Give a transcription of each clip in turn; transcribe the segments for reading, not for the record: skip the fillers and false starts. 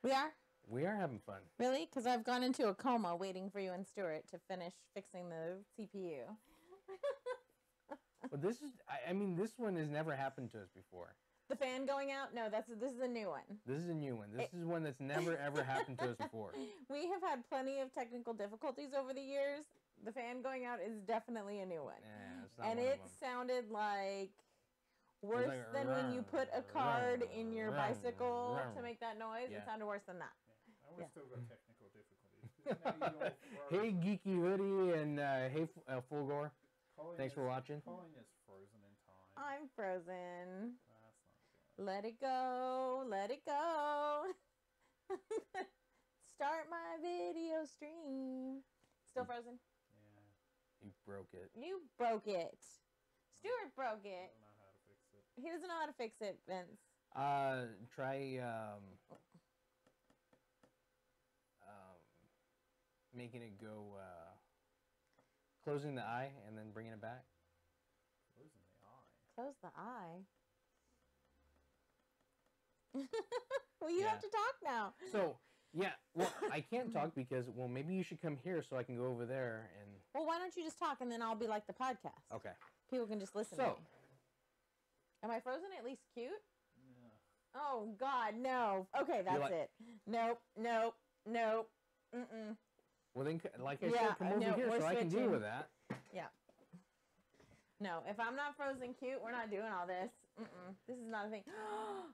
We are? We are having fun. Really? Because I've gone into a coma waiting for you and Stuart to finish fixing the CPU. But this is, I mean, this one has never happened to us before. The fan going out? No, this is a new one. This is a new one. This is one that's never, ever happened to us before. We have had plenty of technical difficulties over the years. The fan going out is definitely a new one. Yeah, it's not And one of it them. sounded like worse like, than when you put a card in your bicycle to make that noise. Yeah. It sounded worse than that. Yeah. And we still got technical difficulties. Hey, Geeky Hoodie and hey, Fulgore. Thanks for watching. Colleen is frozen in time. I'm frozen. That's not good. Let it go. Let it go. Start my video stream. Still frozen? Yeah. You broke it. You broke it. Stuart broke I it. don't know how to fix it. He doesn't know how to fix it, Vince. Try making it go, closing the eye and then bringing it back. Closing the eye. Close the eye. Well, you have to talk now. So, yeah, well, I can't talk because, well, maybe you should come here so I can go over there and... Well, why don't you just talk and then I'll be like the podcast. Okay. People can just listen to me. Am I frozen at least cute? Yeah. Oh, God, no. Okay, that's it. Nope, nope, nope. Mm-mm. Well, then, like I said, come over here so I can deal with that. Yeah. No, if I'm not frozen cute, we're not doing all this. Mm-mm. This is not a thing.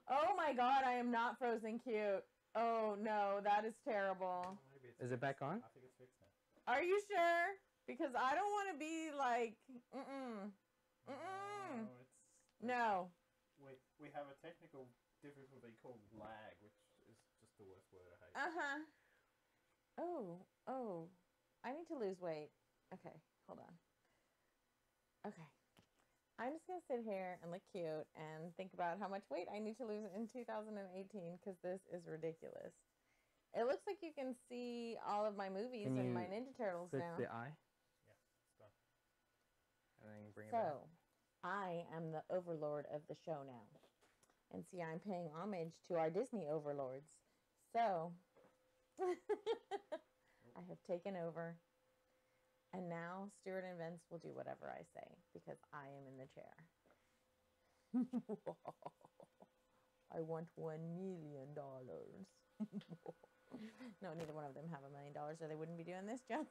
Oh, my God, I am not frozen cute. Oh, no, that is terrible. Is it back on? I think it's fixed now. Are you sure? Because I don't want to be like, mm-mm. Mm-mm. No, No. we have a technical difficulty called lag, which is just the worst word I hate. Uh-huh. Oh. I need to lose weight. Okay, hold on. Okay. I'm just going to sit here and look cute and think about how much weight I need to lose in 2018 because this is ridiculous. It looks like you can see all of my movies and my Ninja Turtles now. Click the eye? Yeah, it's done. And then bring it back. So, I am the overlord of the show now. And see, I'm paying homage to our Disney overlords. So, I have taken over. And now Stuart and Vince will do whatever I say because I am in the chair. I want $1 million. No, neither one of them have $1 million or they wouldn't be doing this junk.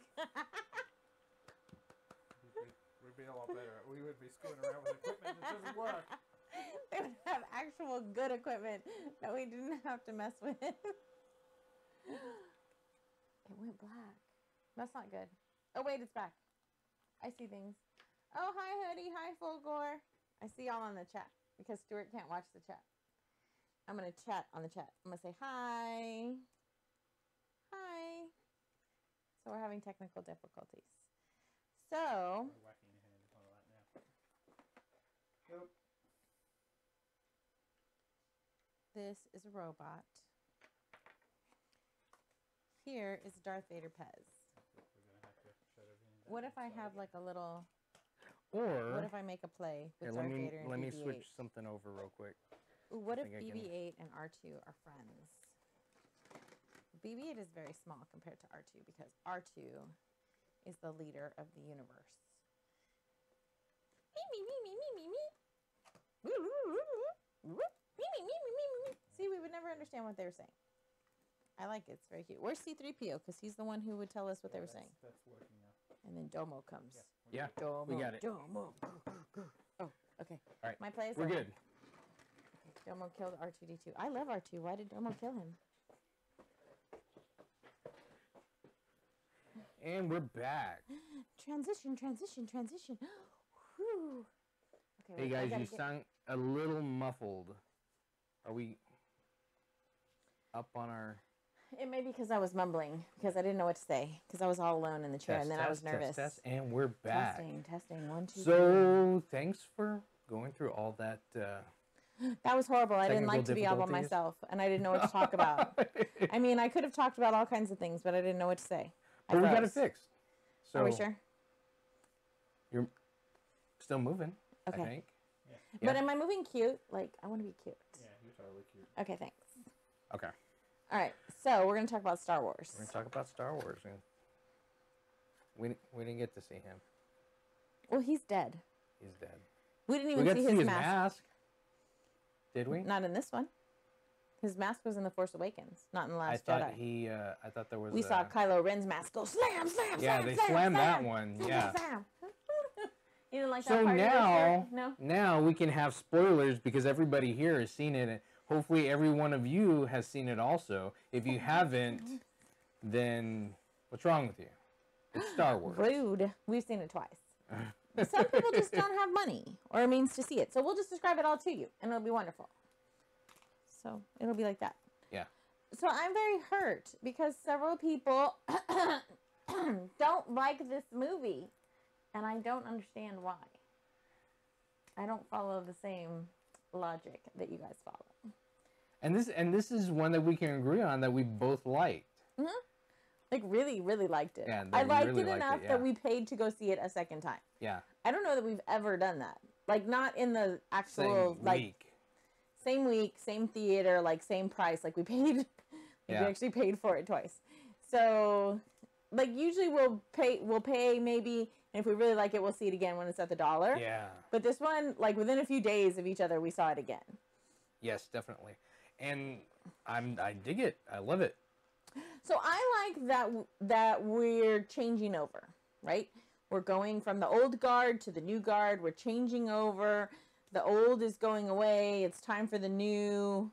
We'd be a lot better. We would be screwing around with equipment that doesn't work. They would have actual good equipment that we didn't have to mess with. It went black. That's not good. Oh, wait, it's back. I see things. Oh, hi, Hoodie. Hi, Fulgore. I see y'all on the chat because Stuart can't watch the chat. I'm going to chat on the chat. I'm going to say hi. Hi. So we're having technical difficulties. So. I'm whacking your hand on that now. Nope. This is a robot. Here is Darth Vader Pez. What if I have like a little... Or... What if I make a play with here, Darth Vader and BB-8? Let me switch something over real quick. Ooh, what if BB-8 and R2 are friends? BB-8 is very small compared to R2 because R2 is the leader of the universe. See, we would never understand what they were saying. I like it. It's very cute. Where's C-3PO? Because he's the one who would tell us what they were saying. That's working now. And then Domo comes. Yeah, Domo, we got it. Domo. Oh, okay. All right. My play is We're over. good. Okay. Domo killed R2-D2. I love R2. Why did Domo kill him? And we're back. Transition. Whew. Okay, Hey guys, you sound a little muffled. Are we up on our... It may be because I was mumbling, because I didn't know what to say, because I was all alone in the chair, and then I was nervous. Test, and we're back. Testing. 1, 2, 3. So, thanks for going through all that. That was horrible. I didn't like to be all by myself, and I didn't know what to talk about. I mean, I could have talked about all kinds of things, but I didn't know what to say. But we got it fixed. So are we sure? You're still moving, okay. I think. Yeah. But am I moving cute? Like, I want to be cute. Yeah, you're totally cute. Okay, thanks. Okay. All right, so we're gonna talk about Star Wars. We're gonna talk about Star Wars. We didn't get to see him. Well, he's dead. He's dead. We didn't We even got see to see his his mask. mask. Did we? Not in this one. His mask was in The Force Awakens, not in The Last I Jedi. thought I thought there was. We saw Kylo Ren's mask go slam, slam, Yeah, slam, they slam, slammed slam, that one. slam, Yeah. slam. You didn't like So that part now, of the No? now we can have spoilers because everybody here has seen it. And hopefully, every one of you has seen it also. If you haven't, then what's wrong with you? It's Star Wars. Rude. We've seen it twice. Some people just don't have money or a means to see it. So we'll just describe it all to you, and it'll be wonderful. So it'll be like that. Yeah. So I'm very hurt because several people don't like this movie, and I don't understand why. I don't follow the same logic that you guys follow. And this is one that we can agree on that we both liked. Mm-hmm. Like really, really liked it. Yeah, I liked really it liked enough it, yeah. that we paid to go see it a second time. Yeah. I don't know that we've ever done that. Like not in the actual same week, same theater, like same price. Like we paid, like we actually paid for it twice. So, like usually we'll pay maybe, and if we really like it, we'll see it again when it's at the $1. Yeah. But this one, like within a few days of each other, we saw it again. Yes, definitely. And I dig it. I love it. So I like that we're changing over, right? We're going from the old guard to the new guard. We're changing over. The old is going away. It's time for the new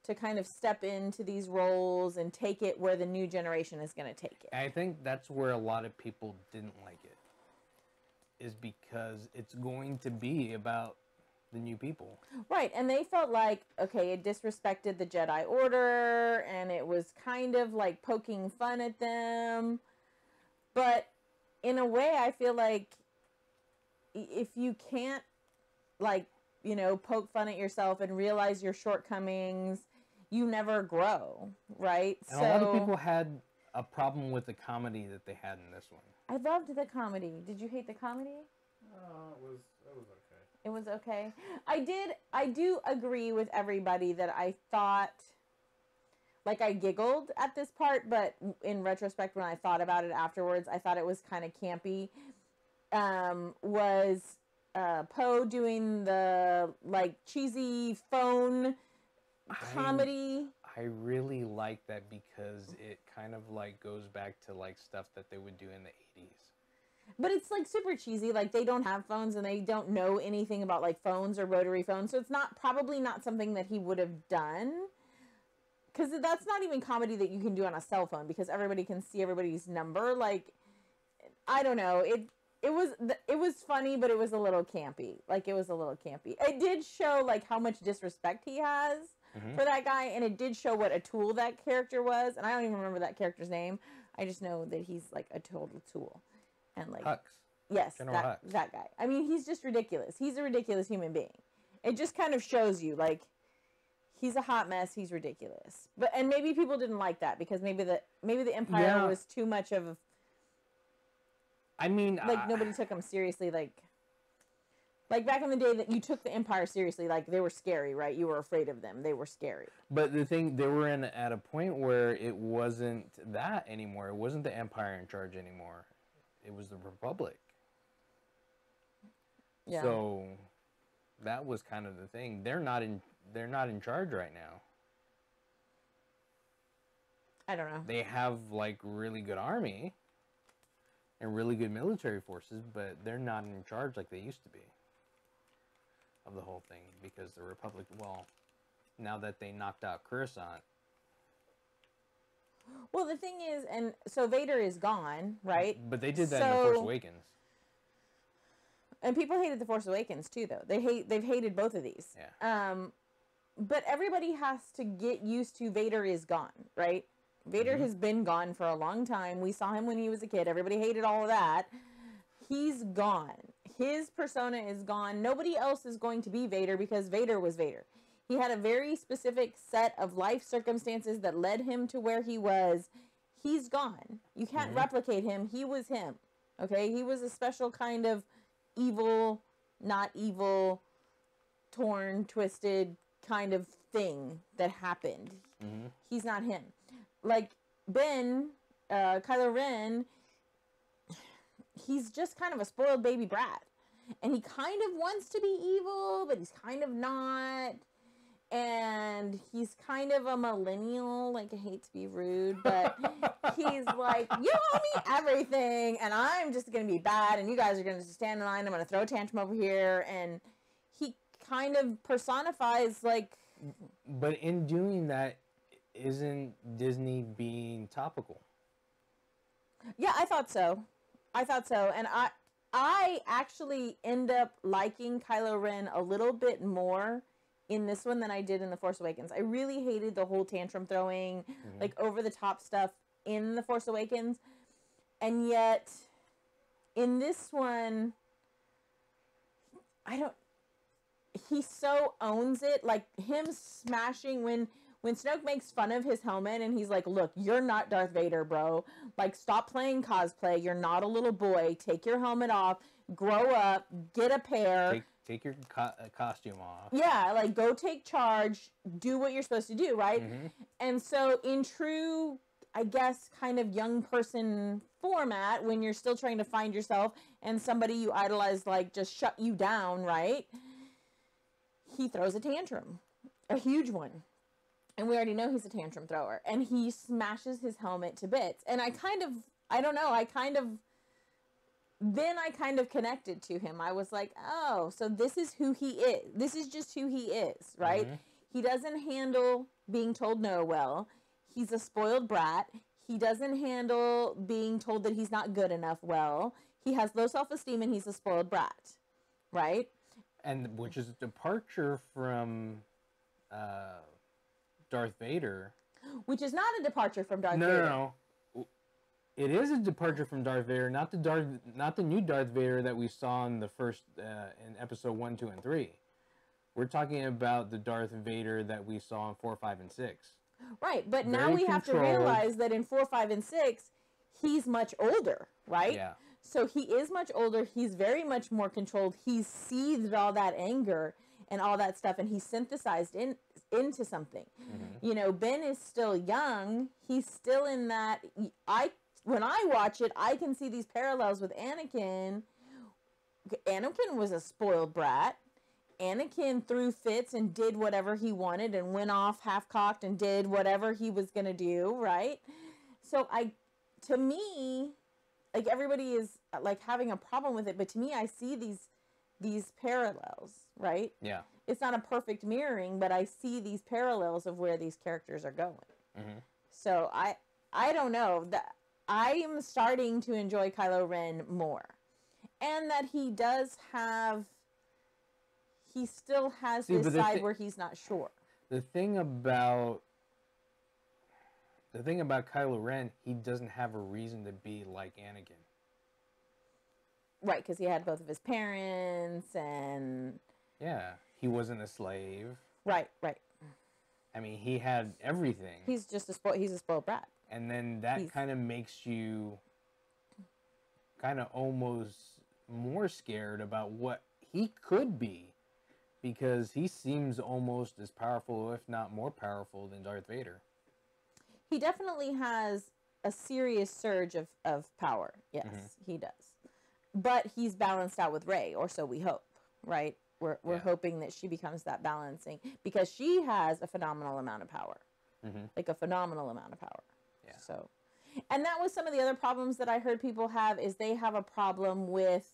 to kind of step into these roles and take it where the new generation is going to take it. I think that's where a lot of people didn't like it. Is because it's going to be about the new people. Right, and they felt like, okay, it disrespected the Jedi Order, and it was kind of like poking fun at them. But in a way, I feel like if you can't, like, you know, poke fun at yourself and realize your shortcomings, you never grow, right? And a lot of people had a problem with the comedy that they had in this one. I loved the comedy. Did you hate the comedy? It was okay. It was okay. I do agree with everybody that I thought, like I giggled at this part, but in retrospect, when I thought about it afterwards, I thought it was kind of campy. Was Poe doing the like cheesy phone comedy? I really like that because it kind of like goes back to like stuff that they would do in the 80s. But it's like super cheesy. Like they don't have phones and they don't know anything about like phones or rotary phones. So it's probably not something that he would have done. Because that's not even comedy that you can do on a cell phone because everybody can see everybody's number. Like, I don't know. It was funny, but it was a little campy. Like it was a little campy. It did show like how much disrespect he has for that guy. And it did show what a tool that character was. And I don't even remember that character's name. I just know that he's like a total tool. And like Hux. Yes, General Hux. that guy. I mean, he's just ridiculous. He's a ridiculous human being. It just kind of shows you like he's a hot mess. He's ridiculous. And maybe people didn't like that because maybe the Empire was too much of. I mean, like nobody took him seriously. Like back in the day that you took the Empire seriously. Like they were scary, right? You were afraid of them. They were scary. But the thing, they were at a point where it wasn't that anymore. It wasn't the Empire in charge anymore. It was the Republic. Yeah. So that was kind of the thing. They're not in charge right now. I don't know. They have like really good army and really good military forces, but they're not in charge like they used to be of the whole thing because the Republic, well, now that they knocked out Coruscant. Well, the thing is, and so Vader is gone, right? But they did that in The Force Awakens. And people hated The Force Awakens too, though. They've hated both of these. Yeah. But everybody has to get used to Vader is gone, right? Vader has been gone for a long time. We saw him when he was a kid. Everybody hated all of that. He's gone. His persona is gone. Nobody else is going to be Vader because Vader was Vader. He had a very specific set of life circumstances that led him to where he was. He's gone. You can't replicate him. He was him. Okay? He was a special kind of evil, not evil, torn, twisted kind of thing that happened. He's not him. like Ben, Kylo Ren, he's just kind of a spoiled baby brat. And he kind of wants to be evil, but he's kind of not. And he's kind of a millennial. Like, I hate to be rude, but he's like, you owe me everything, and I'm just going to be bad, and you guys are going to stand in line. I'm going to throw a tantrum over here. And he kind of personifies, like... But in doing that, isn't Disney being topical? Yeah, I thought so. And I actually end up liking Kylo Ren a little bit more in this one than I did in The Force Awakens. I really hated the whole tantrum throwing, like over the top stuff in The Force Awakens. And yet in this one, he so owns it. Like him smashing when Snoke makes fun of his helmet and he's like, look, you're not Darth Vader, bro. Like, stop playing cosplay. You're not a little boy. Take your helmet off. Grow up. Get a pair. Take your costume off. Yeah, like, go take charge. Do what you're supposed to do, right? And so in true, I guess, kind of young person format, when you're still trying to find yourself and somebody you idolize, like, just shut you down, right? He throws a tantrum. A huge one. And we already know he's a tantrum thrower. And he smashes his helmet to bits. And I kind of connected to him. I was like, oh, so this is who he is. This is just who he is, right? He doesn't handle being told no well. He's a spoiled brat. He doesn't handle being told that he's not good enough well. He has low self-esteem and he's a spoiled brat, right? And which is a departure from... Darth Vader, which is not a departure from Darth Vader. No. It is a departure from Darth Vader, not the new Darth Vader that we saw in the first in episode 1, 2, and 3. We're talking about the Darth Vader that we saw in 4, 5, and 6. Right, but Very now we have to controlled. realize that in 4, 5, and 6, he's much older, right? Yeah. So he is much older. He's very much more controlled. He's seethed all that anger and all that stuff, and he's synthesized into something. You know, Ben is still young. He's still in that. When I watch it, I can see these parallels with Anakin. Anakin was a spoiled brat. Anakin threw fits and did whatever he wanted and went off half-cocked and did whatever he was going to do, right? So to me, like, everybody is like having a problem with it, but to me, I see these parallels, right? Yeah. It's not a perfect mirroring, but I see these parallels of where these characters are going. So I don't know. I am starting to enjoy Kylo Ren more. And that he still has this side where he's not sure. The thing about Kylo Ren, he doesn't have a reason to be like Anakin. Right, because he had both of his parents and... Yeah, he wasn't a slave. Right. I mean, he had everything. He's just he's a spoiled brat. And then that kind of makes you kind of almost more scared about what he could be, because he seems almost as powerful, if not more powerful, than Darth Vader. He definitely has a serious surge of power. Yes, he does. But he's balanced out with Rey, or so we hope, right? We're hoping that she becomes that balancing, because she has a phenomenal amount of power. Like a phenomenal amount of power. Yeah. So, and that was some of the other problems that I heard people have, is they have a problem with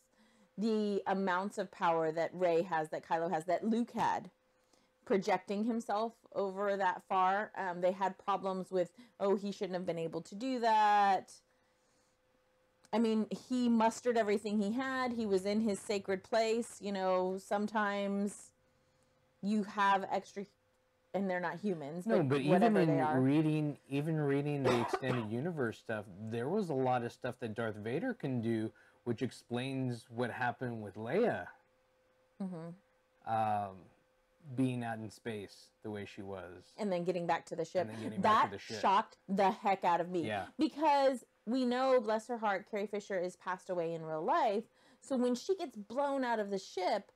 the amounts of power that Rey has, that Kylo has, that Luke had, projecting himself over that far. They had problems with, he shouldn't have been able to do that. I mean, he mustered everything he had. He was in his sacred place. You know, sometimes you have extra, and they're not humans. No, but whatever even they are. reading the extended universe stuff, there was a lot of stuff that Darth Vader can do, which explains what happened with Leia. Being out in space the way she was. And then getting back to the ship. That shocked the heck out of me. Yeah. Because we know, bless her heart, Carrie Fisher is passed away in real life. So when she gets blown out of the ship,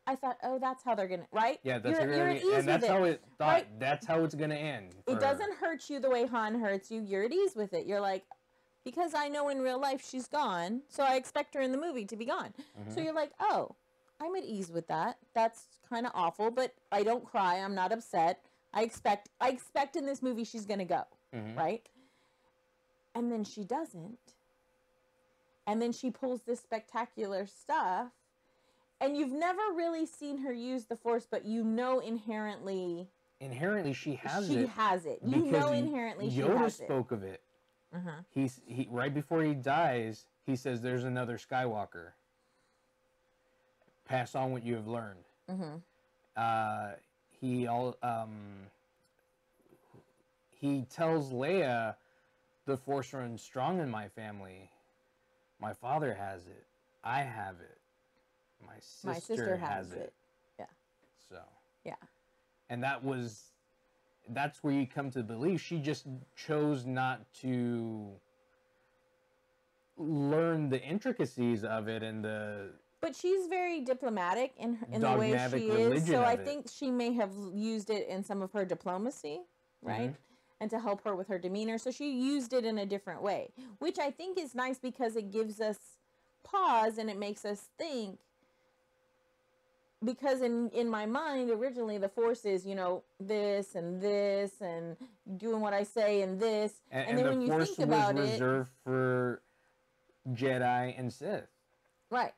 I thought, oh, that's how they're gonna, right? Yeah, that's you're at ease and that's with how it thought. right? That's how it's gonna end. It doesn't hurt you the way Han hurts you. You're at ease with it. You're like, because I know in real life she's gone, so I expect her in the movie to be gone. So you're like, oh, I'm at ease with that. That's kind of awful, but I don't cry. I'm not upset. I expect in this movie she's gonna go, right? And then she doesn't. And then she pulls this spectacular stuff. And you've never really seen her use the Force, but you know inherently she has she it. has it. You know inherently she Yoda has it. spoke of it. He right before he dies, he says, "There's another Skywalker. Pass on what you have learned." He tells Leia, "The Force runs strong in my family. My father has it. I have it. My sister has it." Yeah. So. Yeah. And that's where you come to believe she just chose not to learn the intricacies of it and the. But she's very diplomatic in the way she is, so I think she may have used it in some of her diplomacy, right? And to help her with her demeanor. So she used it in a different way, which I think is nice because it gives us pause and it makes us think. Because in my mind, originally, the Force is, this and doing what I say and this. And then when you think about it... the Force was reserved for Jedi and Sith. Right.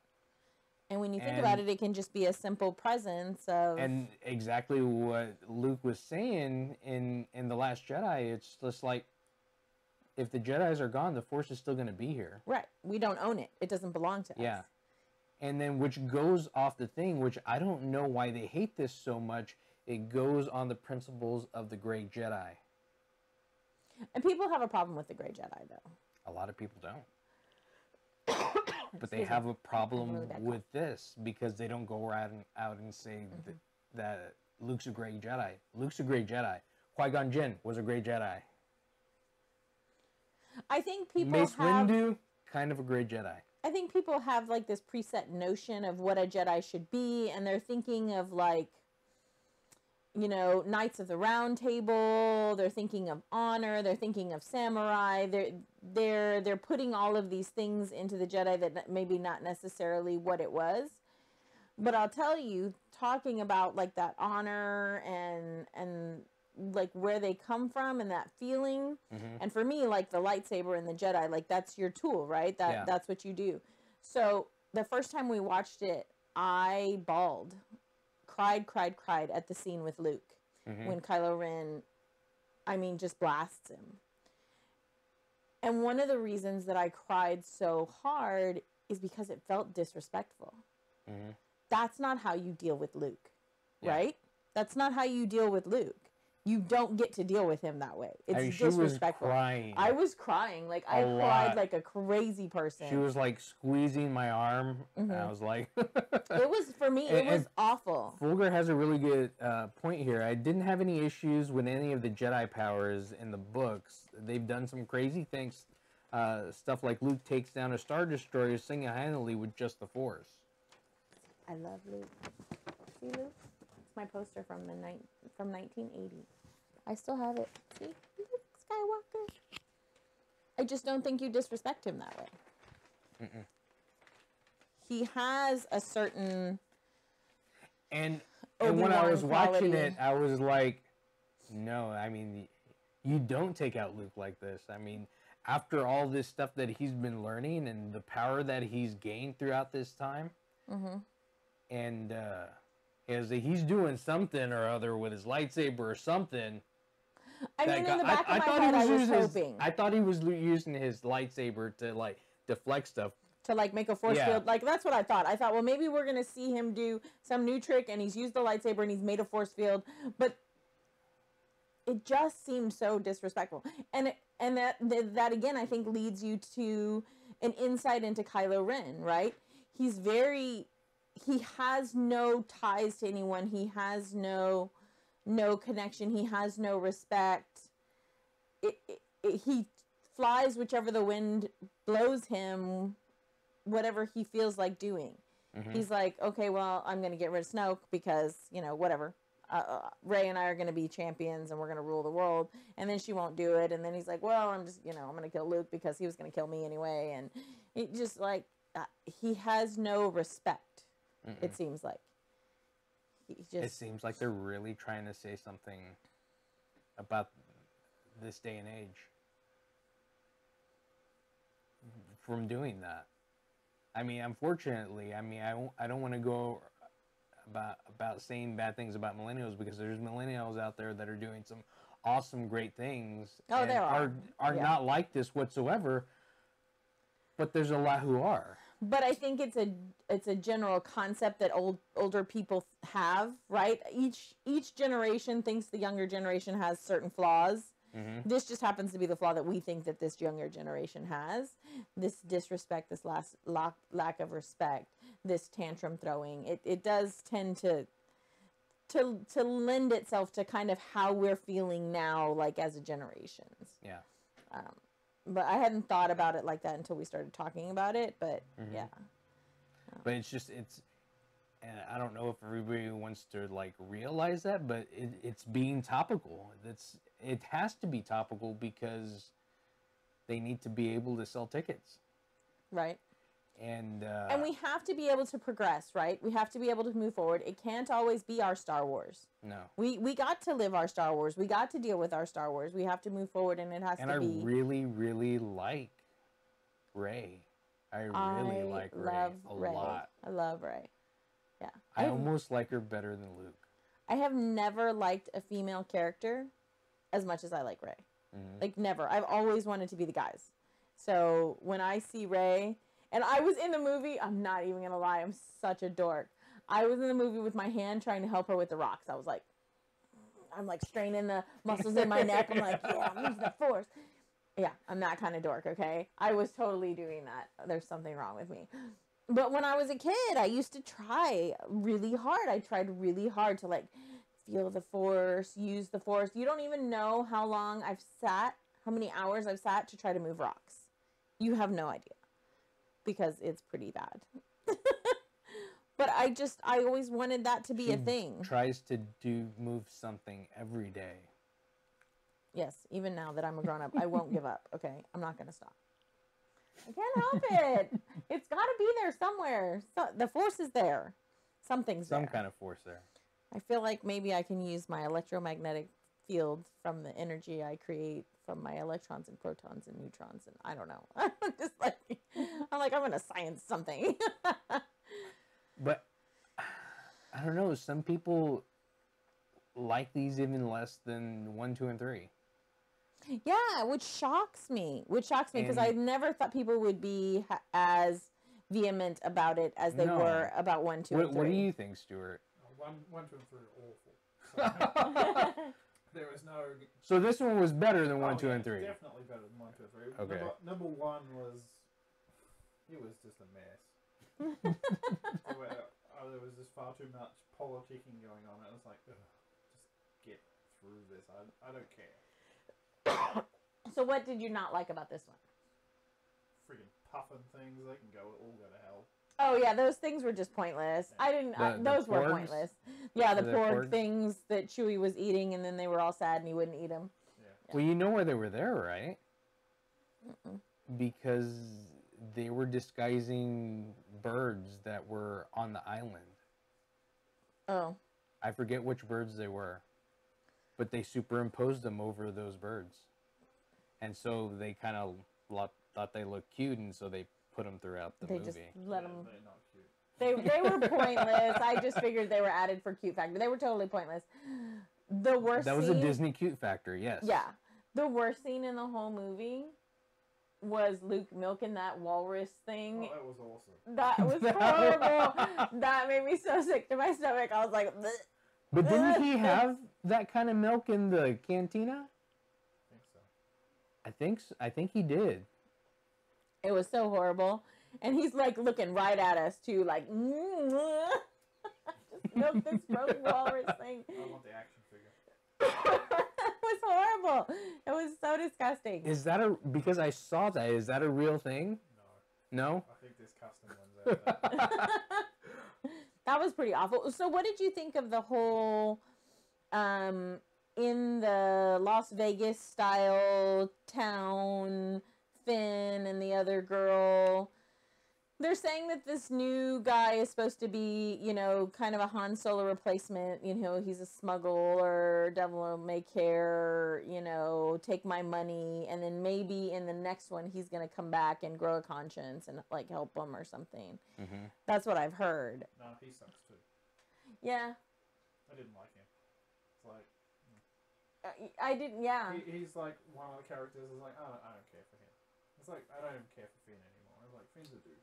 And when you think about it, it can just be a simple presence of... And exactly what Luke was saying in The Last Jedi, it's just like, if the Jedis are gone, the Force is still going to be here. Right. We don't own it. It doesn't belong to us. Yeah. And then which goes off the thing, which I don't know why they hate this so much, it goes on the principles of the Grey Jedi. And people have a problem with the Grey Jedi, though. A lot of people don't. But they have a problem with this because they don't go out and say that Luke's a Grey Jedi. Luke's a Grey Jedi. Qui-Gon Jinn was a Grey Jedi. I think people Mace Windu, kind of a Grey Jedi. I think people have like this preset notion of what a Jedi should be, and they're thinking of like, Knights of the Round Table. They're thinking of honor. They're thinking of samurai. They're putting all of these things into the Jedi that maybe not necessarily what it was. But I'll tell you, talking about like that honor and like where they come from and that feeling, and for me, like the lightsaber and the Jedi, like that's your tool, right? That's what you do. So the first time we watched it, I bawled. Cried at the scene with Luke when Kylo Ren, just blasts him. And one of the reasons that I cried so hard is because it felt disrespectful. That's not how you deal with Luke, right? That's not how you deal with Luke. You don't get to deal with him that way. It's disrespectful. I was crying. Like, I cried like a crazy person. She was, like, squeezing my arm. And I was like... It was, for me, it was awful. Fulger has a really good point here. I didn't have any issues with any of the Jedi powers in the books. They've done some crazy things. Stuff like Luke takes down a Star Destroyer single-handedly with just the Force. I love Luke. See, Luke? It's my poster from 1980. I still have it. See? Luke Skywalker. I just don't think you disrespect him that way. He has a certain... And when I was watching it, I was like, no, you don't take out Luke like this. After all this stuff that he's been learning and the power that he's gained throughout this time, and he's doing something or other with his lightsaber or something. In the back of my head, I was hoping. I thought he was using his lightsaber to, like, deflect stuff. To, like, make a force field. Like, that's what I thought. I thought, well, maybe we're going to see him do some new trick, and he's used the lightsaber, and he's made a force field. But it just seemed so disrespectful. And that again, I think, leads you to an insight into Kylo Ren, right? He has no ties to anyone. He has no connection. He has no respect. He flies whichever the wind blows him, whatever he feels like doing. Mhm. He's like, okay, well, I'm going to get rid of Snoke because, whatever. Rey and I are going to be champions and we're going to rule the world. And then she won't do it. And then he's like, well, I'm just, I'm going to kill Luke because he was going to kill me anyway. And it just like, he has no respect, it seems like. It seems like they're really trying to say something about this day and age from doing that. I mean, unfortunately, I don't want to go about saying bad things about millennials, because there's millennials out there that are doing some awesome, great things. Oh, and there are. Yeah. not like this whatsoever. But there's a lot who are. But I think it's a general concept that older people have, right? Each generation thinks the younger generation has certain flaws. Mm-hmm. This just happens to be the flaw that we think that this younger generation has. This disrespect, this lack of respect, this tantrum throwing. It does tend to lend itself to kind of how we're feeling now, like as a generations. Yeah. But I hadn't thought about it like that until we started talking about it. But yeah. But and I don't know if everybody wants to like realize that, but it's being topical. It has to be topical because they need to be able to sell tickets. Right. And we have to be able to progress, right? We have to be able to move forward. It can't always be our Star Wars. No. We got to live our Star Wars. We got to deal with our Star Wars. We have to move forward, and it has to be... And I really, really like Rey. I really like Rey a lot. I love Rey. Yeah. I almost like her better than Luke. I have never liked a female character as much as I like Rey. Mm-hmm. Like, never. I've always wanted to be the guys. So, when I see Rey... And I was in the movie, I'm not even going to lie, I'm such a dork. I was in the movie with my hand trying to help her with the rocks. I was like, I'm like straining the muscles in my neck. I'm like, yeah, I'm using the force. Yeah, I'm that kind of dork, okay? I was totally doing that. There's something wrong with me. But when I was a kid, I used to try really hard. I tried really hard to like feel the force, use the force. You don't even know how long I've sat, how many hours I've sat to try to move rocks. You have no idea. Because it's pretty bad. But I always wanted that to be a thing. Tries to move something every day. Yes, even now that I'm a grown-up, I won't give up, okay? I'm not going to stop. I can't help it. It's got to be there somewhere. So, the force is there. Something's there. Some kind of force there. I feel like maybe I can use my electromagnetic field from the energy I create from my electrons and protons and neutrons, and I don't know. I'm going to science something. But I don't know. Some people like these even less than 1, 2, and 3. Yeah, which shocks me. Because I never thought people would be as vehement about it as they were about 1, 2, and 3. What do you think, Stuart? 1, 2, and 3 are awful. There was no... So this one was better than 1, 2, and 3. Definitely better than 1, 2, and 3. Okay. Number 1 was... It was just a mess. There was just far too much politicking going on. It was like, just get through this. I don't care. So what did you not like about this one? Friggin' puffin things. They can all go to hell. Oh yeah, those things were just pointless. I didn't. Those were pointless. Yeah, the porg things that Chewie was eating, and then they were all sad, and he wouldn't eat them. Yeah. Well, you know why they were there, right? Because they were disguising birds that were on the island. Oh. I forget which birds they were, but they superimposed them over those birds, and so they kind of thought they looked cute, and so they put them throughout the movie. Just let them. They're not cute. They were pointless. I just figured they were added for cute factor. They were totally pointless. The worst. That was a Disney cute factor, yes. Yeah, the worst scene in the whole movie was Luke milking that walrus thing. Oh, that was awesome. That was horrible. That made me so sick to my stomach. I was like, bleh. But didn't he have that kind of milk in the cantina? I think so. I think he did. It was so horrible. And he's like looking right at us too, like, just milk this frozen walrus thing. I want the action figure. It was horrible. It was so disgusting. Is that because I saw that, is that a real thing? No. No? I think there's custom ones out there. was pretty awful. So what did you think of the whole in the Las Vegas style town, Finn and the other girl? They're saying that this new guy is supposed to be, you know, kind of a Han Solo replacement. You know, he's a smuggler, devil may care, you know, take my money. And then maybe in the next one, he's going to come back and grow a conscience and, like, help him or something. Mm-hmm. That's what I've heard. No, he sucks too. Yeah. I didn't like him. It's like... I didn't, yeah. He's like one of the characters is like, I don't care for him. It's like, I don't even care for Finn anymore. I'm like, Finn's a douche.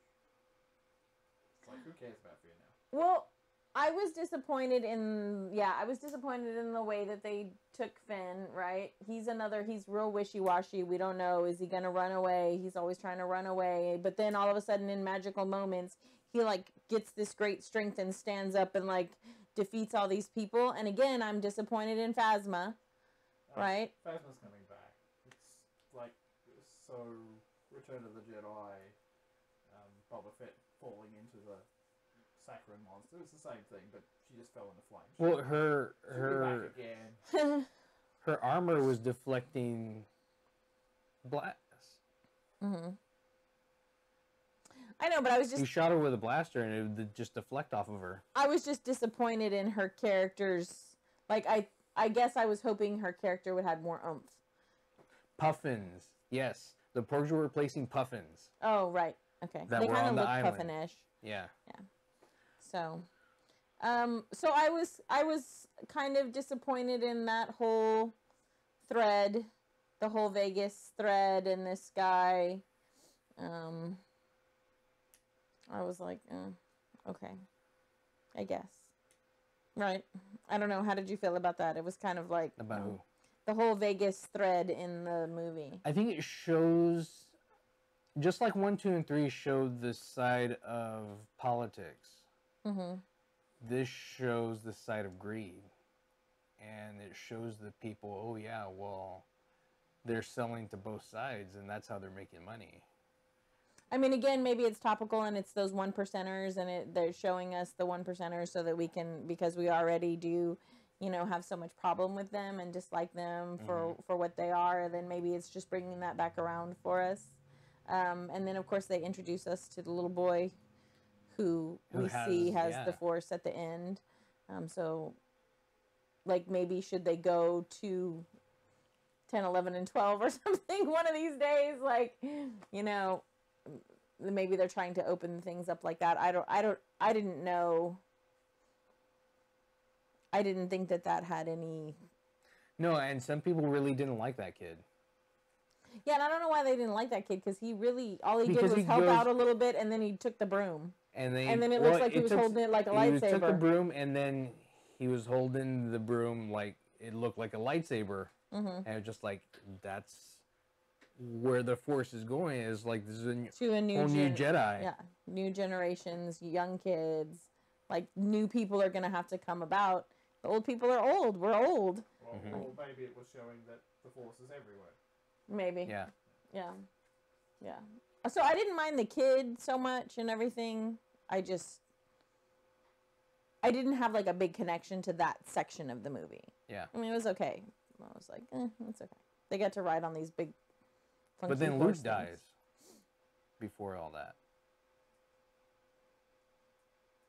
It's like, who cares about Finn now? Well, I was disappointed in the way that they took Finn, right? He's real wishy-washy. We don't know, is he going to run away? He's always trying to run away. But then all of a sudden in magical moments, he like gets this great strength and stands up and like defeats all these people. And again, I'm disappointed in Phasma. Right? Phasma's coming back. It's like, so Return of the Jedi, Boba Fett falling into the saccharine monster. It's the same thing, but she just fell into flames. Well, She'll be back again. her armor was deflecting blasts. Mm-hmm. I know, but I was just... You shot her with a blaster and it would just deflect off of her. I was just disappointed in her character's... Like, I guess I was hoping her character would have more oomph. Puffins. Yes. The Porgs were replacing puffins. Oh, right. Okay. That they were kind on of the look island. puffinish. Yeah. Yeah. So I was kind of disappointed in that whole thread, the whole Vegas thread, and this guy. I was like, okay, I guess. Right. I don't know. How did you feel about that? It was kind of like... About who? The whole Vegas thread in the movie. I think it shows, just like 1, 2, and 3 showed the side of politics. Mm-hmm. This shows the side of greed. And it shows the people, oh yeah, well, they're selling to both sides, and that's how they're making money. I mean, again, maybe it's topical and it's those 1%ers, and they're showing us the 1%ers so that we can, because we already do, you know, have so much problem with them and dislike them for what they are, then maybe it's just bringing that back around for us. And then, of course, they introduce us to the little boy who we see has the Force at the end. So, like, maybe should they go to 10, 11, and 12 or something one of these days? Like, you know... Maybe they're trying to open things up like that. I didn't know. I didn't think that had any... No, and some people really didn't like that kid. Yeah, and I don't know why they didn't like that kid, because he really, all he did was help out a little bit, and then he took the broom. And then it looks like he was holding it like a lightsaber. He took the broom, and then he was holding the broom like it looked like a lightsaber. Mm-hmm. And it was just like, that's... where the Force is going, is like this is a new Jedi. Yeah, new generations, young kids, like new people are gonna have to come about. The old people are old. We're old. Well, or maybe it was showing that the Force is everywhere. Maybe. Yeah. Yeah. Yeah. So I didn't mind the kid so much and everything. I didn't have like a big connection to that section of the movie. Yeah. I mean, it was okay. I was like, it's okay. They got to ride on these big. But then Luke dies before all that.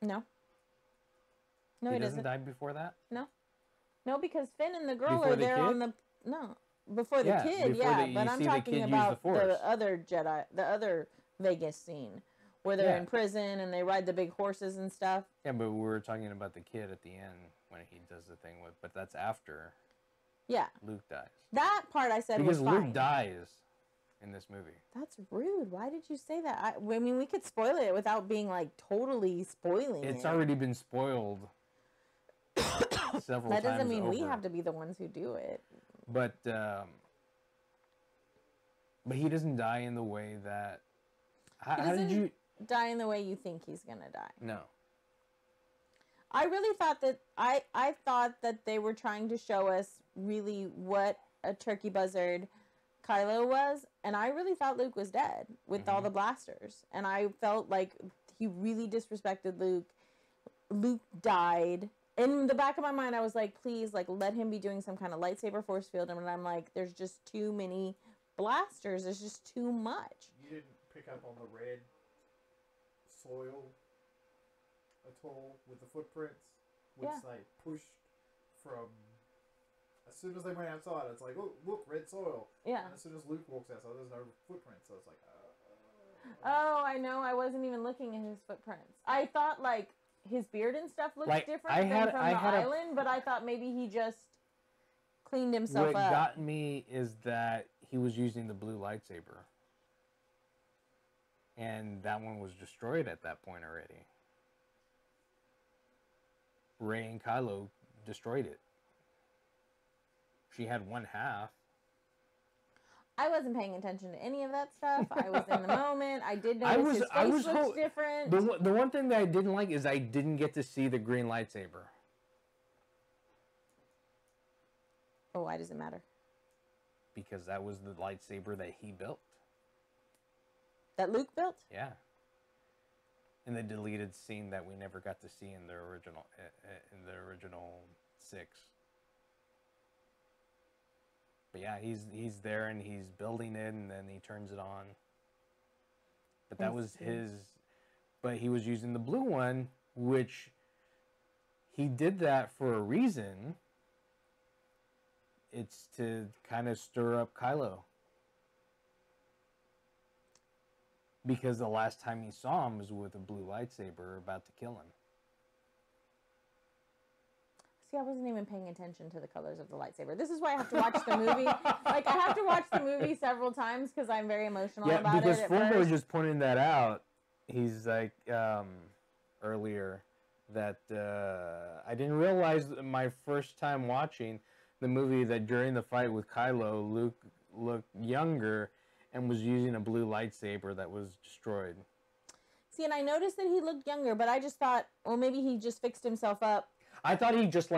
No. No, he he doesn't die before that? No. No, because Finn and the girl before are the there kid? on the... No. Before the kid, but I'm talking about the other Jedi, the other Vegas scene, where they're in prison and they ride the big horses and stuff. Yeah, but we were talking about the kid at the end when he does the thing with... But that's after Luke dies. That part I said was fine. Because Luke dies in this movie. That's rude. Why did you say that? I mean, we could spoil it without being, like, totally spoiling it. It's already been spoiled several times. That doesn't mean we have to be the ones who do it. But he doesn't die in the way that... How did you... die in the way you think he's going to die. No. I really thought that... I thought that they were trying to show us really what a turkey buzzard Kylo was, and I really thought Luke was dead with all the blasters. And I felt like he really disrespected Luke. Luke died. In the back of my mind, I was like, please, like, let him be doing some kind of lightsaber force field. And I'm like, there's just too many blasters. There's just too much. You didn't pick up on the red soil at all with the footprints, which they pushed from. As soon as they went outside, it's like, oh, look, red soil. Yeah. And as soon as Luke walks outside, there's no footprints. So it's like, Oh, I know. I wasn't even looking at his footprints. I thought, like, his beard and stuff looked different than from the island, but I thought maybe he just cleaned himself up. What got me is that he was using the blue lightsaber. And that one was destroyed at that point already. Rey and Kylo destroyed it. She had one half. I wasn't paying attention to any of that stuff. I was in the moment. I did notice his face looks different. The one thing that I didn't like is I didn't get to see the green lightsaber. Oh, why does it matter? Because that was the lightsaber that he built. That Luke built? Yeah. In the deleted scene that we never got to see in the original 6. But yeah, he's there and he's building it, and then he turns it on. But that was his. But he was using the blue one, which he did that for a reason. It's to kind of stir up Kylo. Because the last time he saw him was with a blue lightsaber about to kill him. See, I wasn't even paying attention to the colors of the lightsaber. This is why I have to watch the movie. Like, I have to watch the movie several times because I'm very emotional about it. Yeah, because Fulgo just pointed that out. He's like, earlier, that I didn't realize my first time watching the movie that during the fight with Kylo, Luke looked younger and was using a blue lightsaber that was destroyed. See, and I noticed that he looked younger, but I just thought, well, maybe he just fixed himself up. I thought he just to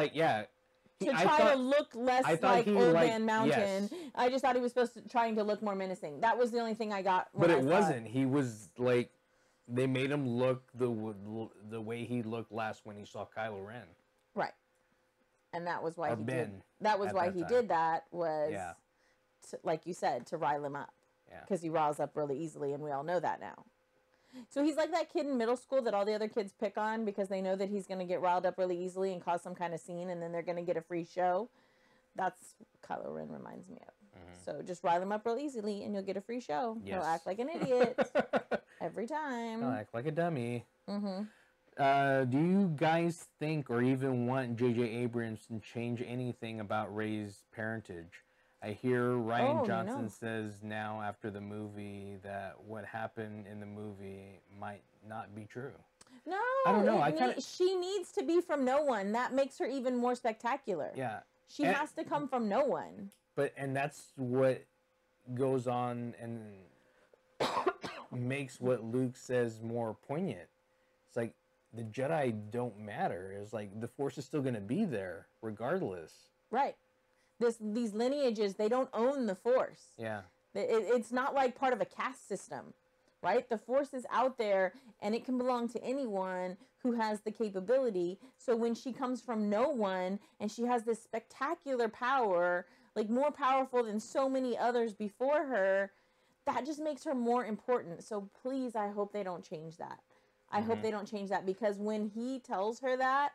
try to look less like Old Man Mountain. Yes. I just thought he was trying to look more menacing. That was the only thing I got. But it wasn't. He was like, they made him look the way he looked last when he saw Kylo Ren. Right. And that was why he did. That was why he did that. Was like you said, to rile him up. Yeah. Because he riles up really easily, and we all know that now. So he's like that kid in middle school that all the other kids pick on because they know that he's going to get riled up really easily and cause some kind of scene, and then they're going to get a free show. That's what Kylo Ren reminds me of. Mm-hmm. So just rile him up real easily, and you'll get a free show. Yes. He'll act like an idiot every time. He'll act like a dummy. Mm-hmm. Do you guys think or even want J.J. Abrams to change anything about Rey's parentage? I hear Ryan Johnson says now after the movie that what happened in the movie might not be true. No, I don't know. She needs to be from no one. That makes her even more spectacular. Yeah, she has to come from no one. And that's what goes on and makes what Luke says more poignant. It's like the Jedi don't matter. It's like the Force is still going to be there regardless. Right. These lineages, they don't own the Force. Yeah. It's not like part of a caste system, right? The Force is out there, and it can belong to anyone who has the capability. So when she comes from no one, and she has this spectacular power, like more powerful than so many others before her, that just makes her more important. So please, I hope they don't change that. I hope they don't change that, because when he tells her that,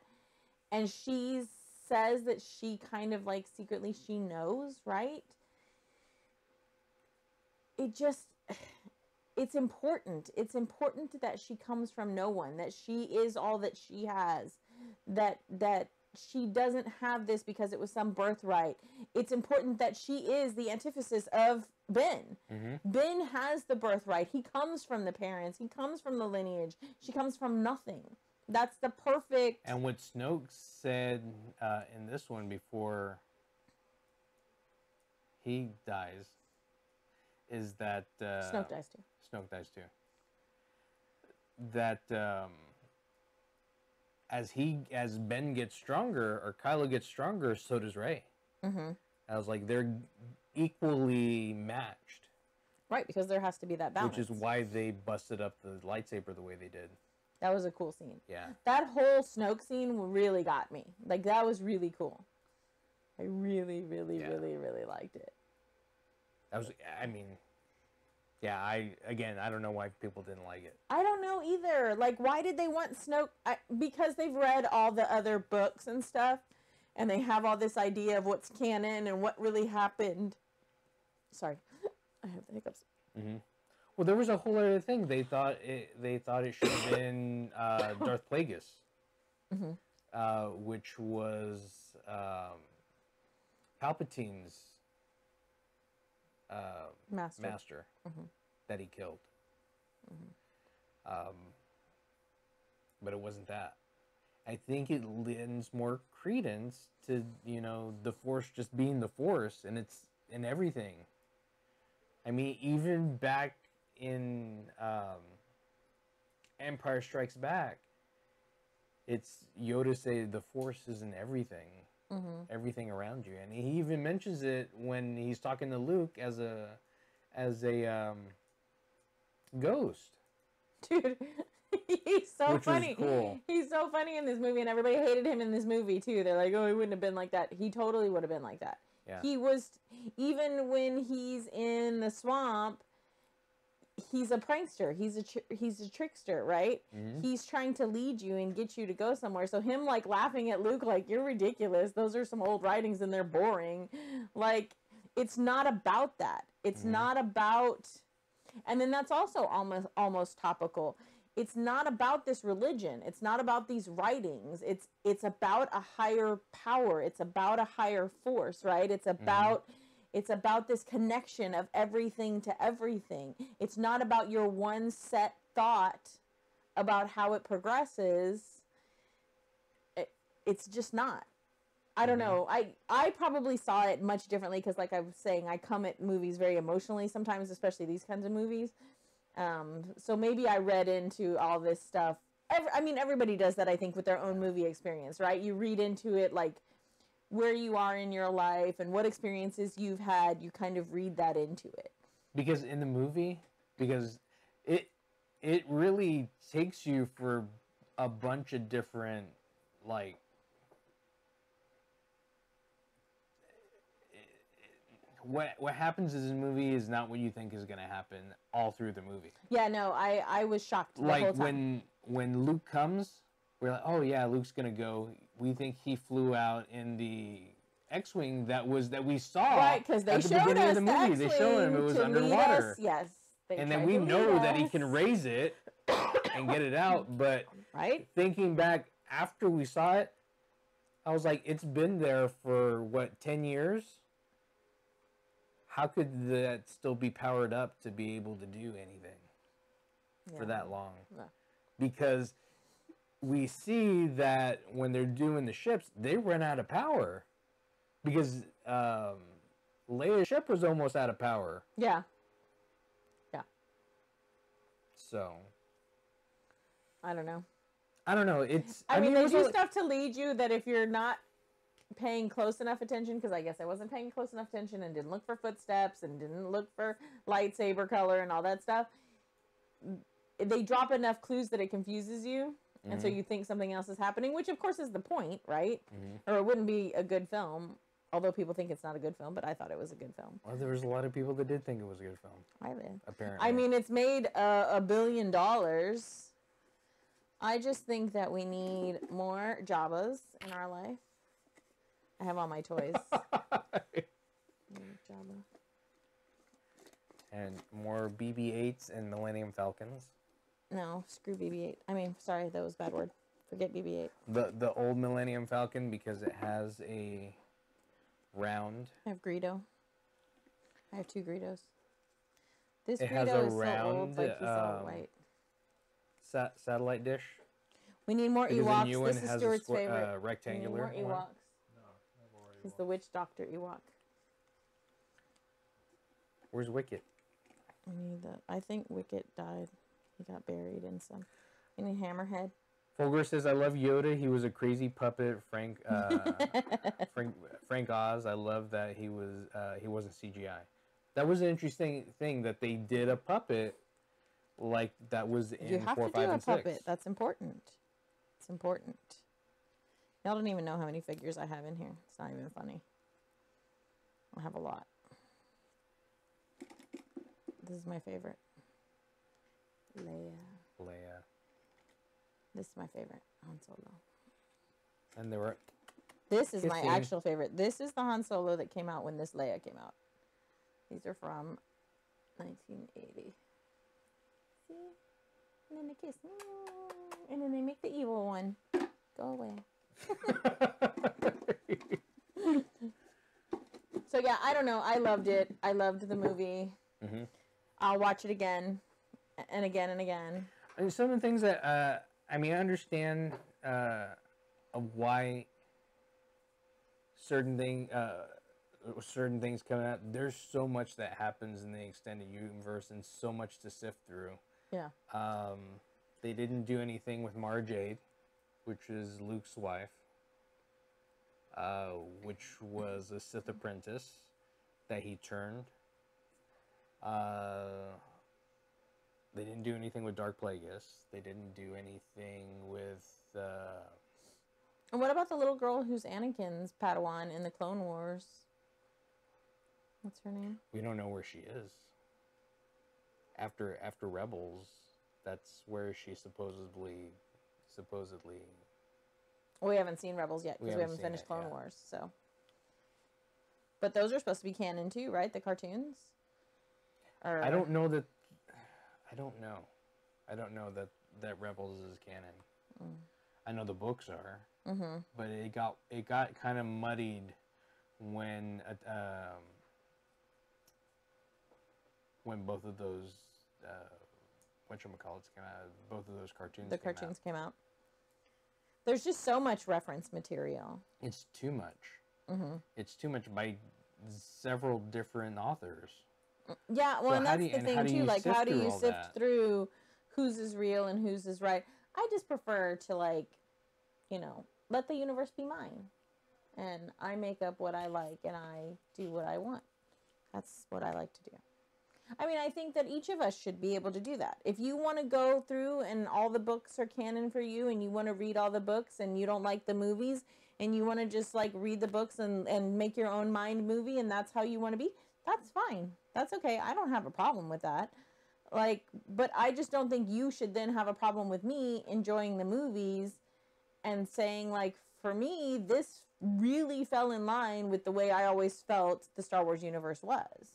and she says that she kind of like secretly she knows, right? It's important. It's important that she comes from no one, that she is all that she has, that she doesn't have this because it was some birthright. It's important that she is the antithesis of Ben. Mm-hmm. Ben has the birthright. He comes from the parents. He comes from the lineage. She comes from nothing. That's the perfect... And what Snoke said in this one before he dies is that... Snoke dies too. Snoke dies too. That as Ben gets stronger, or Kylo gets stronger, so does Rey. Mm-hmm. I was like, they're equally matched. Right, because there has to be that balance. Which is why they busted up the lightsaber the way they did. That was a cool scene. Yeah. That whole Snoke scene really got me. Like, that was really cool. I really, really, Yeah. really, really liked it. That was, I mean, yeah, I don't know why people didn't like it. I don't know either. Like, why did they want Snoke? Because they've read all the other books and stuff, and they have all this idea of what's canon and what really happened. Sorry, I have the hiccups. Mm-hmm. Well, there was a whole other thing. They thought it should have been Darth Plagueis, which was Palpatine's master that he killed. But it wasn't that. I think it lends more credence to, the Force just being the Force, and it's in everything. I mean, even back in Empire Strikes Back, it's Yoda say the Force is in everything. Everything around you, and he even mentions it when he's talking to Luke as a ghost. Dude, he's so Which funny. was cool. He's so funny in this movie, and everybody hated him in this movie too. They're like, "Oh, he wouldn't have been like that." He totally would have been like that. Yeah. He was, even when he's in the swamp, he's a prankster. He's a trickster, right? He's trying to lead you and get you to go somewhere. So him like laughing at Luke like, "You're ridiculous. Those are some old writings and they're boring." Like, it's not about that. It's not about, and then that's also almost topical. It's not about this religion. It's not about these writings. It's about a higher power. It's about a higher force, right? It's about this connection of everything to everything. It's not about your one set thought about how it progresses. It's just not. I don't know. I probably saw it much differently because, like I was saying, I come at movies very emotionally sometimes, especially these kinds of movies. So maybe I read into all this stuff. I mean, everybody does that, I think, with their own movie experience, right? You read into it, like, where you are in your life and what experiences you've had, you kind of read that into it. Because in the movie, it really takes you for a bunch of different, like, what happens in the movie is not what you think is going to happen all through the movie. Yeah, no, I was shocked the whole time. When Luke comes, we're like, oh yeah, Luke's going to go. We think he flew out in the X-Wing that we saw right, because they at the showed beginning us of the movie. They showed him it was underwater. Yes. And then we know that he can raise it and get it out. But thinking back after we saw it, I was like, it's been there for, 10 years? How could that still be powered up to be able to do anything for that long? Yeah. Because we see that when they're doing the ships, they run out of power. Because Leia's ship was almost out of power. Yeah. Yeah. So. I don't know. I mean, they do stuff to lead you that if you're not paying close enough attention, because I guess I wasn't paying close enough attention and didn't look for footsteps and didn't look for lightsaber color and all that stuff, they drop enough clues that it confuses you, and so you think something else is happening, which of course is the point, right? Or it wouldn't be a good film, although people think it's not a good film, but I thought it was a good film. Well, there was a lot of people that did think it was a good film. I did. Apparently. I mean, it's made $1 billion. I just think that we need more Jabbas in our life. I have all my toys. Jabba. And more BB-8s and Millennium Falcons. No, screw BB-8. I mean, sorry, that was a bad word. Forget BB-8. The old Millennium Falcon, because it has a round. I have Greedo. I have 2 Greedos. This It Greedo has a is round, so old, like he's all white. Satellite dish. We need more Because Ewoks. the new one This is has Stuart's a favorite. rectangular We need more one. Ewoks. He's the witch doctor Ewok. Where's Wicket? I think Wicket died. He got buried in some. We need Hammerhead. Fulgur says, "I love Yoda. He was a crazy puppet." Frank Oz. I love that he wasn't CGI. That was an interesting thing that they did a puppet like that was You in have 4, to 5, do a and puppet. 6. That's important. It's important. Y'all don't even know how many figures I have in here. It's not even funny. I have a lot. This is my favorite. Leia. This is my favorite. Han Solo. And they were... This is my kissing. actual favorite. This is the Han Solo that came out when this Leia came out. These are from 1980. See? And then they kiss. And then they make the evil one go away. So yeah, I don't know. I loved it. I loved the movie. Mm-hmm. I'll watch it again and again and again. And some of the things that I understand of why certain things come out. There's so much that happens in the extended universe and so much to sift through. Yeah. They didn't do anything with Mara Jade, which is Luke's wife, which was a Sith apprentice that he turned. They didn't do anything with Dark Plagueis. They didn't do anything with... And what about the little girl who's Anakin's Padawan in the Clone Wars? What's her name? We don't know where she is. After Rebels, that's where she supposedly. We haven't seen Rebels yet because we haven't finished Clone Wars. So, but those are supposed to be canon too, right? The cartoons. Or... I don't know that. I don't know. I don't know that Rebels is canon. Mm. I know the books are, but it got kind of muddied when both of those whatchamacallits came out. Both of those cartoons. Came out. There's just so much reference material. It's too much. It's too much by several different authors. Yeah, well, so and that's the thing too. Like, how do you sift through whose is real and whose is right? I just prefer to, like, let the universe be mine, and I make up what I like and I do what I want. That's what I like to do. I mean, I think that each of us should be able to do that. If you want to go through and all the books are canon for you and you want to read all the books and you don't like the movies and you want to just, like, read the books and make your own mind movie and that's how you want to be, that's fine. That's okay. I don't have a problem with that. Like, but I just don't think you should then have a problem with me enjoying the movies and saying, like, for me, this really fell in line with the way I always felt the Star Wars universe was.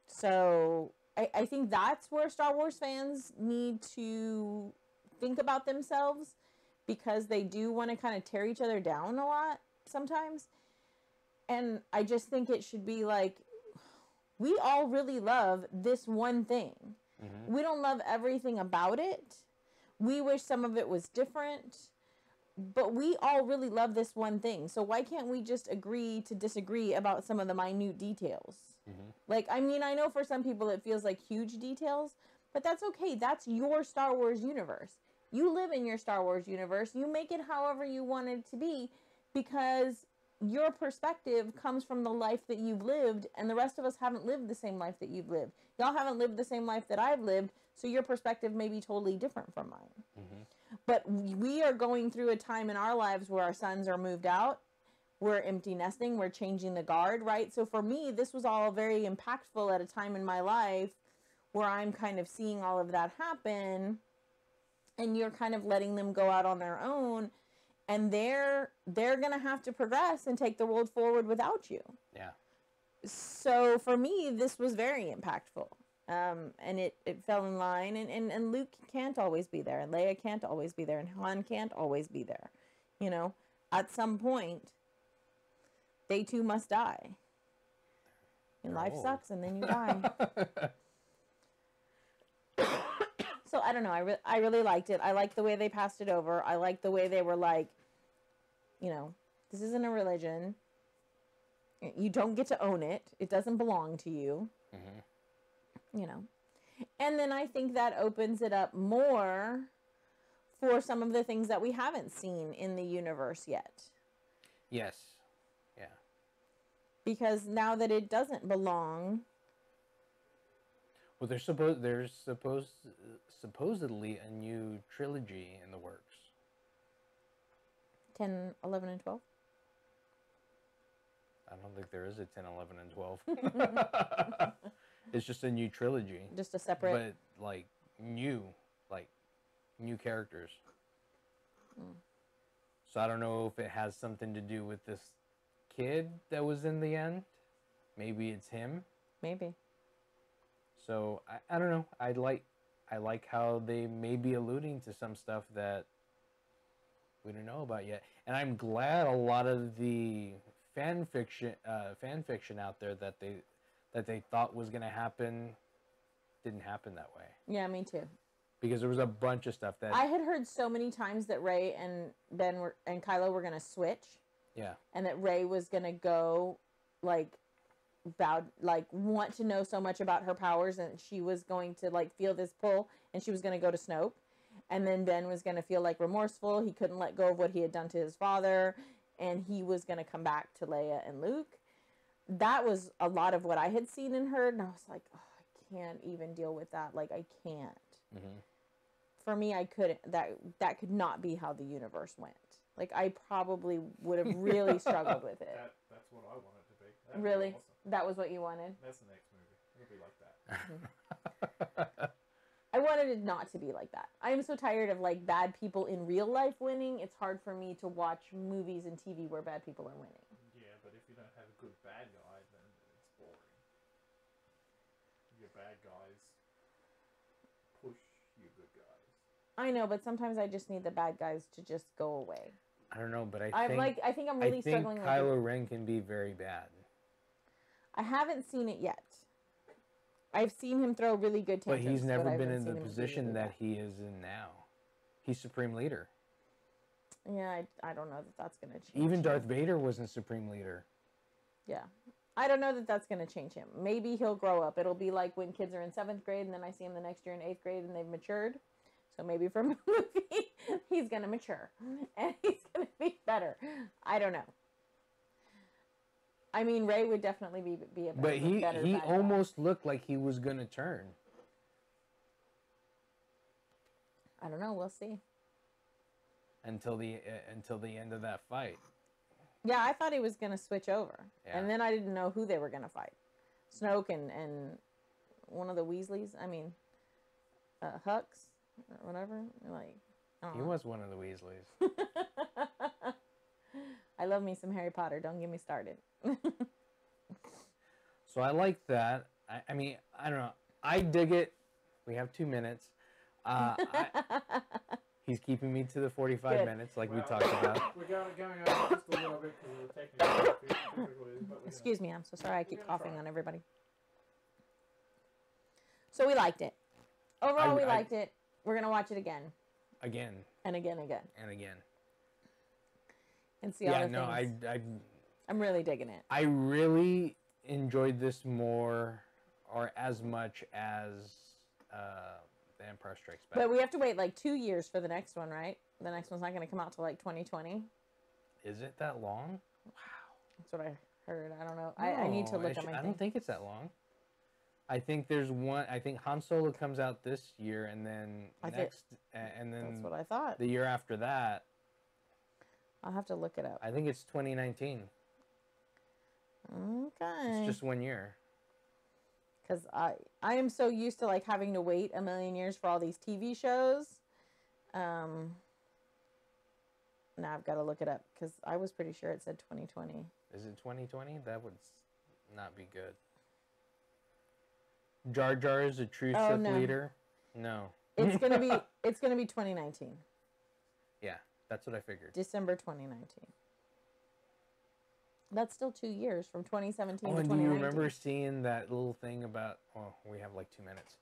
So I think that's where Star Wars fans need to think about themselves, because they do want to kind of tear each other down a lot sometimes. And I just think it should be like, we all really love this one thing. We don't love everything about it. We wish some of it was different. But we all really love this one thing. So why can't we just agree to disagree about some of the minute details? Like, I mean, I know for some people it feels like huge details, but that's okay. That's your Star Wars universe. You live in your Star Wars universe. You make it however you want it to be, because your perspective comes from the life that you've lived, and the rest of us haven't lived the same life that you've lived. Y'all haven't lived the same life that I've lived, so your perspective may be totally different from mine. But we are going through a time in our lives where our sons are moved out. We're empty nesting. We're changing the guard, right? So for me, this was all very impactful at a time in my life where I'm kind of seeing all of that happen, and you're kind of letting them go out on their own, and they're going to have to progress and take the world forward without you. Yeah. So for me, this was very impactful. And it fell in line, and Luke can't always be there, and Leia can't always be there, and Han can't always be there. At some point, they too must die. And life sucks, and then you die. So I don't know. I really liked it. I liked the way they passed it over. I liked the way they were like, this isn't a religion. You don't get to own it. It doesn't belong to you. And then I think that opens it up more for some of the things that we haven't seen in the universe yet. Yes. Yeah. Because now that it doesn't belong. Well, supposedly a new trilogy in the works. 10, 11, and 12? I don't think there is a 10, 11, and 12. It's just a new trilogy. Just a separate... But, like new characters. So I don't know if it has something to do with this kid that was in the end. Maybe it's him. Maybe. So I don't know. I like how they may be alluding to some stuff that we don't know about yet. And I'm glad a lot of the fan fiction out there that they thought was gonna happen didn't happen that way. Yeah, me too. Because there was a bunch of stuff that I had heard so many times that Rey and Ben and Kylo were gonna switch. Yeah. And that Rey was gonna go want to know so much about her powers, and she was going to feel this pull, and she was gonna go to Snoke. And then Ben was gonna feel remorseful. He couldn't let go of what he had done to his father, and he was gonna come back to Leia and Luke. That was a lot of what I had seen and heard, and I was like, oh, I can't even deal with that. I can't. Mm-hmm. For me, I couldn't. That could not be how the universe went. I probably would have really struggled with it. That's what I want it to be. That'd Really? be awesome. That was what you wanted? That's the next movie. It'll be like that. I wanted it not to be like that. I am so tired of bad people in real life winning. It's hard for me to watch movies and TV where bad people are winning. Yeah, but if you don't have a good bad guy, then it's boring. Your bad guys push your good guys. I know, but sometimes I just need the bad guys to just go away. I don't know, but I think I'm really struggling with it. Kylo Ren can be very bad. I haven't seen it yet. I've seen him throw really good tantrums. But he's never been in the really position that bad. he is in now. He's Supreme Leader. Yeah, I don't know that that's going to change. Even Darth Vader wasn't Supreme Leader. Yeah. I don't know that that's going to change him. Maybe he'll grow up. It'll be like when kids are in 7th grade and then I see him the next year in 8th grade and they've matured. So maybe from a movie, he's going to mature. And he's going to be better. I don't know. I mean, Rey would definitely be a better. But he bad almost looked like he was going to turn. I don't know. We'll see. Until the end of that fight. Yeah, I thought he was going to switch over. Yeah. And then I didn't know who they were going to fight. Snoke and one of the Weasleys. I mean, Hux or whatever. He was one of the Weasleys. I love me some Harry Potter. Don't get me started. So I like that. I mean, I don't know. I dig it. We have 2 minutes. He's keeping me to the 45 Good. minutes like we talked about. We're going over just a little bit because of the technical difficulties. Excuse me. I'm so sorry. I keep coughing on everybody. So we liked it. Overall, we liked it. We're going to watch it again. Again. And again. And again. And see all the no, things. I'm really digging it. I really enjoyed this more or as much as The Empire Strikes Back. But we have to wait 2 years for the next one, right? The next one's not going to come out till 2020. Is it that long? Wow. That's what I heard. I don't know. I need to look at my thing. I don't think it's that long. I think there's one. I think Han Solo comes out this year, and then that's what I thought. The year after that. I'll have to look it up. I think it's 2019. Okay. It's just 1 year. Because I am so used to having to wait a million years for all these TV shows. Now I've got to look it up because I was pretty sure it said 2020. Is it 2020? That would not be good. Jar Jar is a true Sith leader. No. It's gonna be 2019. Yeah, that's what I figured. December 2019. That's still 2 years from 2017 to 2019. And do you remember seeing that little thing about? Well, we have 2 minutes,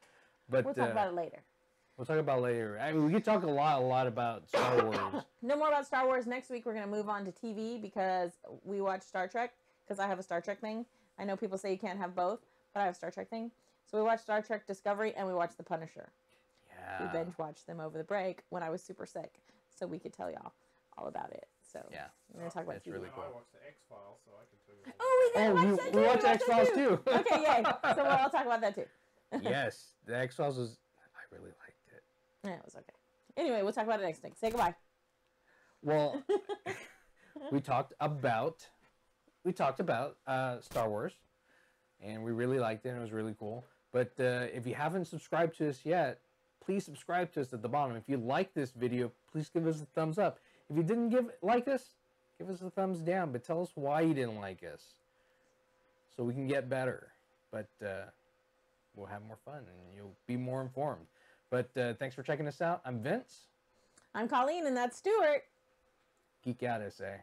but we'll talk about it later. We'll talk about it later. I mean, we could talk a lot about Star Wars. No more about Star Wars. Next week we're gonna move on to TV because we watch Star Trek. Because I have a Star Trek thing. I know people say you can't have both, but I have a Star Trek thing. So we watched Star Trek Discovery and we watched The Punisher. Yeah. We binge watched them over the break when I was super sick, so we could tell y'all all about it. So yeah, we're gonna talk about it's really cool. I watched the X-Files, so I can tell you. Oh, we watched that too. We watched X-Files too. Okay, yay! So we'll all talk about that too. Yes, the X-Files was. I really liked it. Yeah, it was okay. Anyway, we'll talk about it next week. Say goodbye. Well, we talked about Star Wars, and we really liked it. And it was really cool. But if you haven't subscribed to us yet, please subscribe to us at the bottom. If you like this video, please give us a thumbs up. If you didn't like us, give us a thumbs down. But tell us why you didn't like us, so we can get better. But we'll have more fun, and you'll be more informed. But thanks for checking us out. I'm Vince. I'm Colleen, and that's Stuart. Geek out, I say.